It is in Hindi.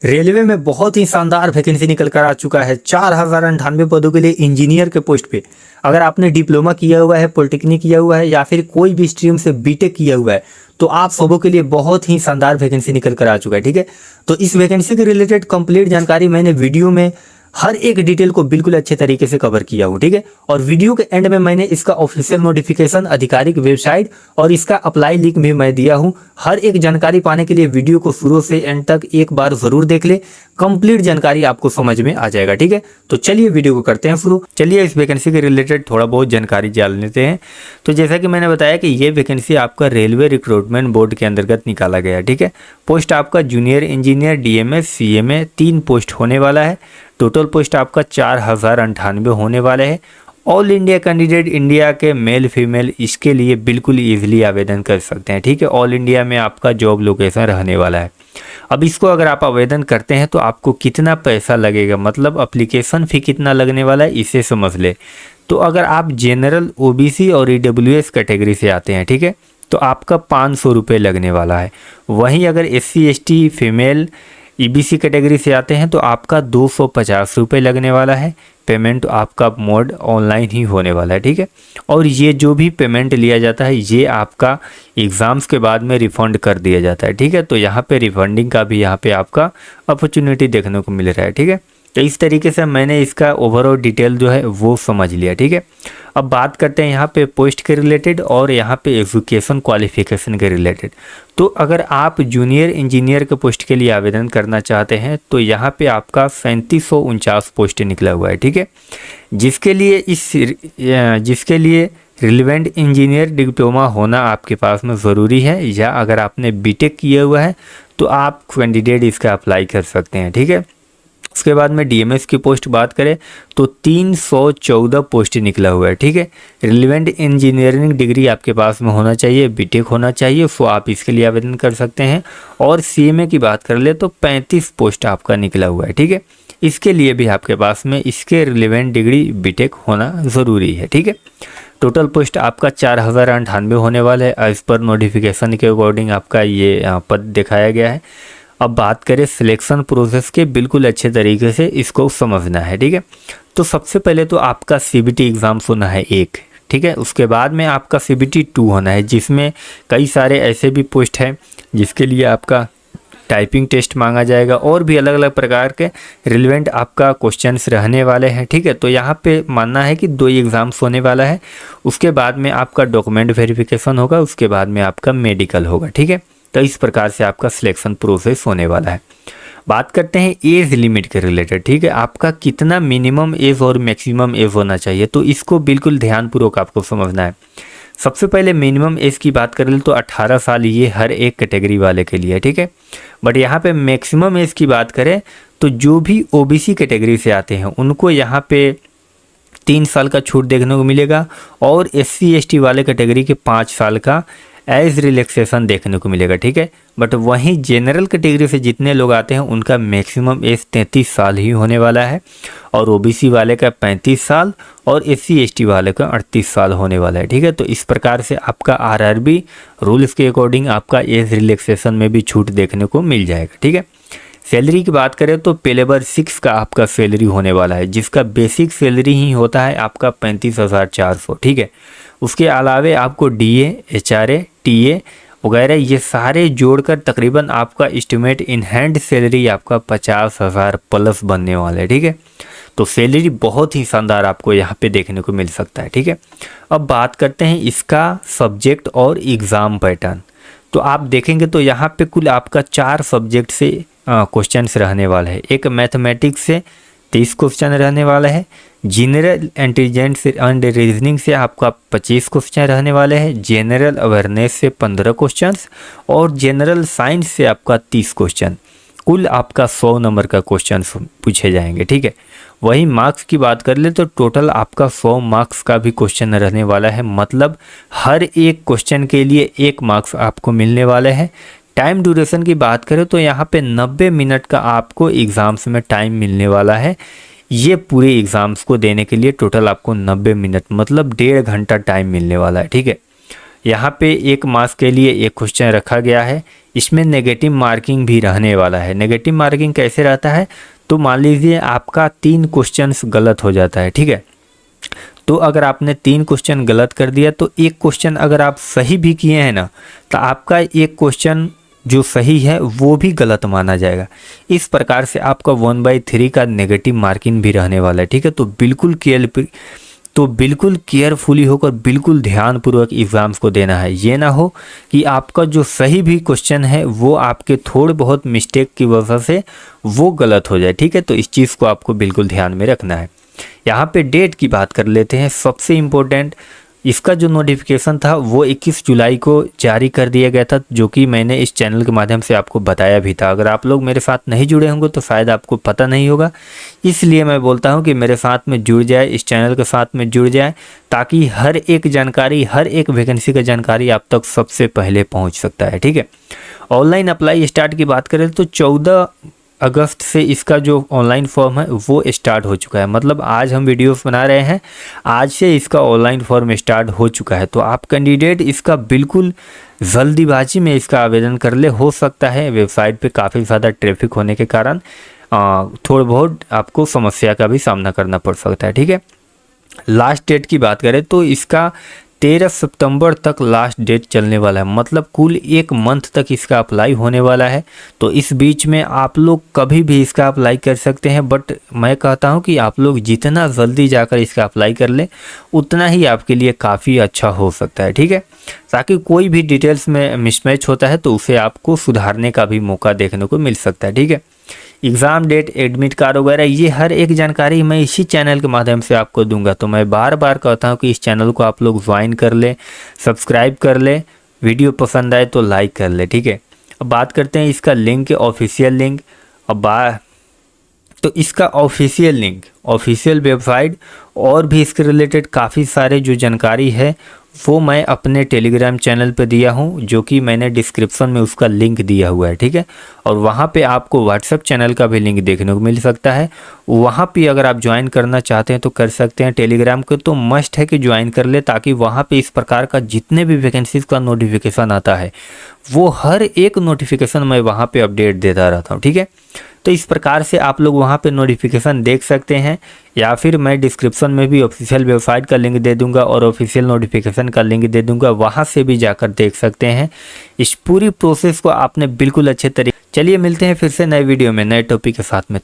रेलवे में बहुत ही शानदार वैकेंसी निकल कर आ चुका है 4098 पदों के लिए इंजीनियर के पोस्ट पे। अगर आपने डिप्लोमा किया हुआ है, पॉलिटेक्निक किया हुआ है या फिर कोई भी स्ट्रीम से बीटेक किया हुआ है तो आप सबों के लिए बहुत ही शानदार वैकेंसी निकल कर आ चुका है। ठीक है, तो इस वैकेंसी के रिलेटेड कंप्लीट जानकारी मैंने वीडियो में हर एक डिटेल को बिल्कुल अच्छे तरीके से कवर किया हूँ। ठीक है, और वीडियो के एंड में मैंने इसका ऑफिशियल नोटिफिकेशन, आधिकारिक वेबसाइट और इसका अप्लाई लिंक भी मैं दिया हूँ। हर एक जानकारी पाने के लिए वीडियो को शुरू से एंड तक एक बार जरूर देख ले, कंप्लीट जानकारी आपको समझ में आ जाएगा। ठीक है, तो चलिए वीडियो को करते हैं शुरू। चलिए इस वैकेंसी के रिलेटेड थोड़ा बहुत जानकारी जान लेते हैं। तो जैसा कि मैंने बताया कि ये वैकेंसी आपका रेलवे रिक्रूटमेंट बोर्ड के अंतर्गत निकाला गया है। ठीक है, पोस्ट आपका junior engineer DMs CMA 3 post होने वाला है। टोटल पोस्ट आपका 4098 होने वाले हैं। ऑल इंडिया कैंडिडेट इंडिया के मेल फीमेल इसके लिए बिल्कुल ईजिली आवेदन कर सकते हैं। ठीक है, ऑल इंडिया में आपका जॉब लोकेशन रहने वाला है। अब इसको अगर आप आवेदन करते हैं तो आपको कितना पैसा लगेगा, मतलब एप्लीकेशन फ़ी कितना लगने वाला है, इसे समझ ले। तो अगर आप जनरल ओबीसी और ईडब्ल्यूएस कैटेगरी से आते हैं, ठीक है, तो आपका 500 रुपये लगने वाला है। वहीं अगर SC ST female EBC category से आते हैं तो आपका 250 रुपये लगने वाला है। पेमेंट आपका मोड ऑनलाइन ही होने वाला है। ठीक है, और ये जो भी पेमेंट लिया जाता है ये आपका एग्ज़ाम्स के बाद में रिफ़ंड कर दिया जाता है। ठीक है, तो यहाँ पे रिफंडिंग का भी यहाँ पे आपका अपॉर्चुनिटी देखने को मिल रहा है। ठीक है, तो इस तरीके से मैंने इसका ओवरऑल डिटेल जो है वो समझ लिया। ठीक है, अब बात करते हैं यहाँ पे पोस्ट के रिलेटेड और यहाँ पे एजुकेशन क्वालिफिकेशन के रिलेटेड। तो अगर आप जूनियर इंजीनियर के पोस्ट के लिए आवेदन करना चाहते हैं तो यहाँ पे आपका 3749 पोस्ट निकला हुआ है। ठीक है, जिसके लिए रिलेवेंट इंजीनियर डिप्लोमा होना आपके पास में ज़रूरी है, या अगर आपने बीटेक किया हुआ है तो आप कैंडिडेट इसका अप्लाई कर सकते हैं। ठीक है, उसके बाद में डीएमएस की पोस्ट बात करें तो 314 पोस्ट निकला हुआ है। ठीक है, रिलेवेंट इंजीनियरिंग डिग्री आपके पास में होना चाहिए, बीटेक होना चाहिए, सो आप इसके लिए आवेदन कर सकते हैं। और सीएमए की बात कर ले तो 35 पोस्ट आपका निकला हुआ है। ठीक है, इसके लिए भी आपके पास में इसके रिलेवेंट डिग्री बीटेक होना ज़रूरी है। ठीक है, टोटल पोस्ट आपका 4098 होने वाला है। एज पर नोटिफिकेशन के अकॉर्डिंग आपका ये पद दिखाया गया है। अब बात करें सिलेक्शन प्रोसेस के, बिल्कुल अच्छे तरीके से इसको समझना है। ठीक है, तो सबसे पहले तो आपका सीबीटी एग्ज़ाम्स होना है एक। ठीक है, उसके बाद में आपका सीबीटी 2 होना है, जिसमें कई सारे ऐसे भी पोस्ट हैं जिसके लिए आपका टाइपिंग टेस्ट मांगा जाएगा और भी अलग अलग प्रकार के रिलेवेंट आपका क्वेश्चंस रहने वाले हैं। ठीक है, तो यहाँ पे मानना है कि 2 एग्ज़ाम्स होने वाला है। उसके बाद में आपका डॉक्यूमेंट वेरिफिकेशन होगा, उसके बाद में आपका मेडिकल होगा। ठीक है, तो इस प्रकार से आपका सिलेक्शन प्रोसेस होने वाला है। बात करते हैं एज लिमिट के रिलेटेड। ठीक है, आपका कितना मिनिमम एज और मैक्सिमम एज होना चाहिए, तो इसको बिल्कुल ध्यानपूर्वक आपको समझना है। सबसे पहले मिनिमम एज की बात करें तो 18 साल, ये हर एक कैटेगरी वाले के लिए। ठीक है, बट यहाँ पे मैक्सिमम एज की बात करें तो जो भी ओबीसी कैटेगरी से आते हैं उनको यहाँ पे 3 साल का छूट देखने को मिलेगा, और एससी एसटी वाले कैटेगरी के 5 साल का एज रिलैक्सेशन देखने को मिलेगा। ठीक है, बट वहीं जनरल कैटेगरी से जितने लोग आते हैं उनका मैक्सिमम एज 33 साल ही होने वाला है, और ओबीसी वाले का 35 साल और एससी एसटी वाले का 38 साल होने वाला है। ठीक है, तो इस प्रकार से आपका आरआरबी रूल्स के अकॉर्डिंग आपका एज रिलैक्सेशन में भी छूट देखने को मिल जाएगा। ठीक है, सैलरी की बात करें तो पे लेवल 6 का आपका सैलरी होने वाला है, जिसका बेसिक सैलरी ही होता है आपका 35,400। ठीक है, उसके अलावे आपको डीए, एचआरए, टीए वगैरह ये सारे जोड़कर तकरीबन आपका एस्टिमेट इन हैंड सैलरी आपका 50,000 प्लस बनने वाला है। ठीक है, तो सैलरी बहुत ही शानदार आपको यहाँ पे देखने को मिल सकता है। ठीक है, अब बात करते हैं इसका सब्जेक्ट और एग्ज़ाम पैटर्न। तो आप देखेंगे तो यहाँ पे कुल आपका 4 सब्जेक्ट से क्वेश्चंस रहने वाला है। एक मैथमेटिक्स से 30 क्वेश्चन रहने वाला है, जनरल इंटेलिजेंस एंड रीजनिंग से आपका 25 क्वेश्चन रहने वाले हैं, जनरल अवेयरनेस से 15 क्वेश्चंस और जनरल साइंस से आपका 30 क्वेश्चन। कुल आपका 100 नंबर का क्वेश्चन पूछे जाएंगे। ठीक है, वही मार्क्स की बात कर ले तो टोटल आपका 100 मार्क्स का भी क्वेश्चन रहने वाला है, मतलब हर एक क्वेश्चन के लिए 1 मार्क्स आपको मिलने वाले हैं। टाइम ड्यूरेशन की बात करें तो यहाँ पे 90 मिनट का आपको एग्ज़ाम्स में टाइम मिलने वाला है। ये पूरे एग्ज़ाम्स को देने के लिए टोटल आपको 90 मिनट मतलब 1.5 घंटा टाइम मिलने वाला है। ठीक है, यहाँ पे 1 मार्क्स के लिए 1 क्वेश्चन रखा गया है, इसमें नेगेटिव मार्किंग भी रहने वाला है। नेगेटिव मार्किंग कैसे रहता है, तो मान लीजिए आपका 3 क्वेश्चंस गलत हो जाता है, ठीक है। तो अगर आपने 3 क्वेश्चन गलत कर दिया तो एक क्वेश्चन अगर आप सही भी किए हैं ना, तो आपका एक क्वेश्चन जो सही है वो भी गलत माना जाएगा। इस प्रकार से आपका 1/3 का नेगेटिव मार्किंग भी रहने वाला है, ठीक है। तो बिल्कुल केयरफुली होकर बिल्कुल ध्यानपूर्वक एग्ज़ाम्स को देना है। ये ना हो कि आपका जो सही भी क्वेश्चन है वो आपके थोड़े बहुत मिस्टेक की वजह से वो गलत हो जाए, ठीक है। तो इस चीज़ को आपको बिल्कुल ध्यान में रखना है। यहाँ पे डेट की बात कर लेते हैं। सबसे इम्पोर्टेंट, इसका जो नोटिफिकेशन था वो 21 जुलाई को जारी कर दिया गया था, जो कि मैंने इस चैनल के माध्यम से आपको बताया भी था। अगर आप लोग मेरे साथ नहीं जुड़े होंगे तो शायद आपको पता नहीं होगा, इसलिए मैं बोलता हूं कि मेरे साथ में जुड़ जाए, इस चैनल के साथ में जुड़ जाए, ताकि हर एक जानकारी, हर एक वैकेंसी का जानकारी आप तक सबसे पहले पहुँच सकता है, ठीक है। ऑनलाइन अप्लाई स्टार्ट की बात करें तो 14 अगस्त से इसका जो ऑनलाइन फॉर्म है वो स्टार्ट हो चुका है। मतलब आज हम वीडियोस बना रहे हैं, आज से इसका ऑनलाइन फॉर्म स्टार्ट हो चुका है। तो आप कैंडिडेट इसका बिल्कुल जल्दीबाजी में इसका आवेदन कर ले। हो सकता है वेबसाइट पे काफ़ी ज़्यादा ट्रैफिक होने के कारण थोड़ा बहुत आपको समस्या का भी सामना करना पड़ सकता है, ठीक है। लास्ट डेट की बात करें तो इसका 13 सितंबर तक लास्ट डेट चलने वाला है। मतलब कुल 1 मंथ तक इसका अप्लाई होने वाला है। तो इस बीच में आप लोग कभी भी इसका अप्लाई कर सकते हैं, बट मैं कहता हूं कि आप लोग जितना जल्दी जाकर इसका अप्लाई कर लें उतना ही आपके लिए काफ़ी अच्छा हो सकता है, ठीक है। ताकि कोई भी डिटेल्स में मिसमैच होता है तो उसे आपको सुधारने का भी मौका देखने को मिल सकता है, ठीक है। एग्ज़ाम डेट, एडमिट कार्ड वगैरह, ये हर एक जानकारी मैं इसी चैनल के माध्यम से आपको दूंगा। तो मैं बार बार कहता हूँ कि इस चैनल को आप लोग ज्वाइन कर ले, सब्सक्राइब कर ले, वीडियो पसंद आए तो लाइक कर ले, ठीक है। अब बात करते हैं इसका लिंक, ऑफिशियल लिंक। तो इसका ऑफिशियल लिंक, ऑफिशियल वेबसाइट और भी इसके रिलेटेड काफ़ी सारे जो जानकारी है वो मैं अपने टेलीग्राम चैनल पे दिया हूँ, जो कि मैंने डिस्क्रिप्शन में उसका लिंक दिया हुआ है, ठीक है। और वहाँ पे आपको व्हाट्सएप चैनल का भी लिंक देखने को मिल सकता है। वहाँ पे अगर आप ज्वाइन करना चाहते हैं तो कर सकते हैं। टेलीग्राम को तो मस्ट है कि ज्वाइन कर ले, ताकि वहाँ पे इस प्रकार का जितने भी वैकेंसीज का नोटिफिकेशन आता है वो हर एक नोटिफिकेशन मैं वहाँ पर अपडेट देता रहता हूँ, ठीक है। तो इस प्रकार से आप लोग वहाँ पे नोटिफिकेशन देख सकते हैं, या फिर मैं डिस्क्रिप्शन में भी ऑफिशियल वेबसाइट का लिंक दे दूंगा और ऑफिशियल नोटिफिकेशन का लिंक दे दूंगा, वहाँ से भी जाकर देख सकते हैं। इस पूरी प्रोसेस को आपने बिल्कुल अच्छे तरीके। चलिए मिलते हैं फिर से नए वीडियो में नए टॉपिक के साथ में।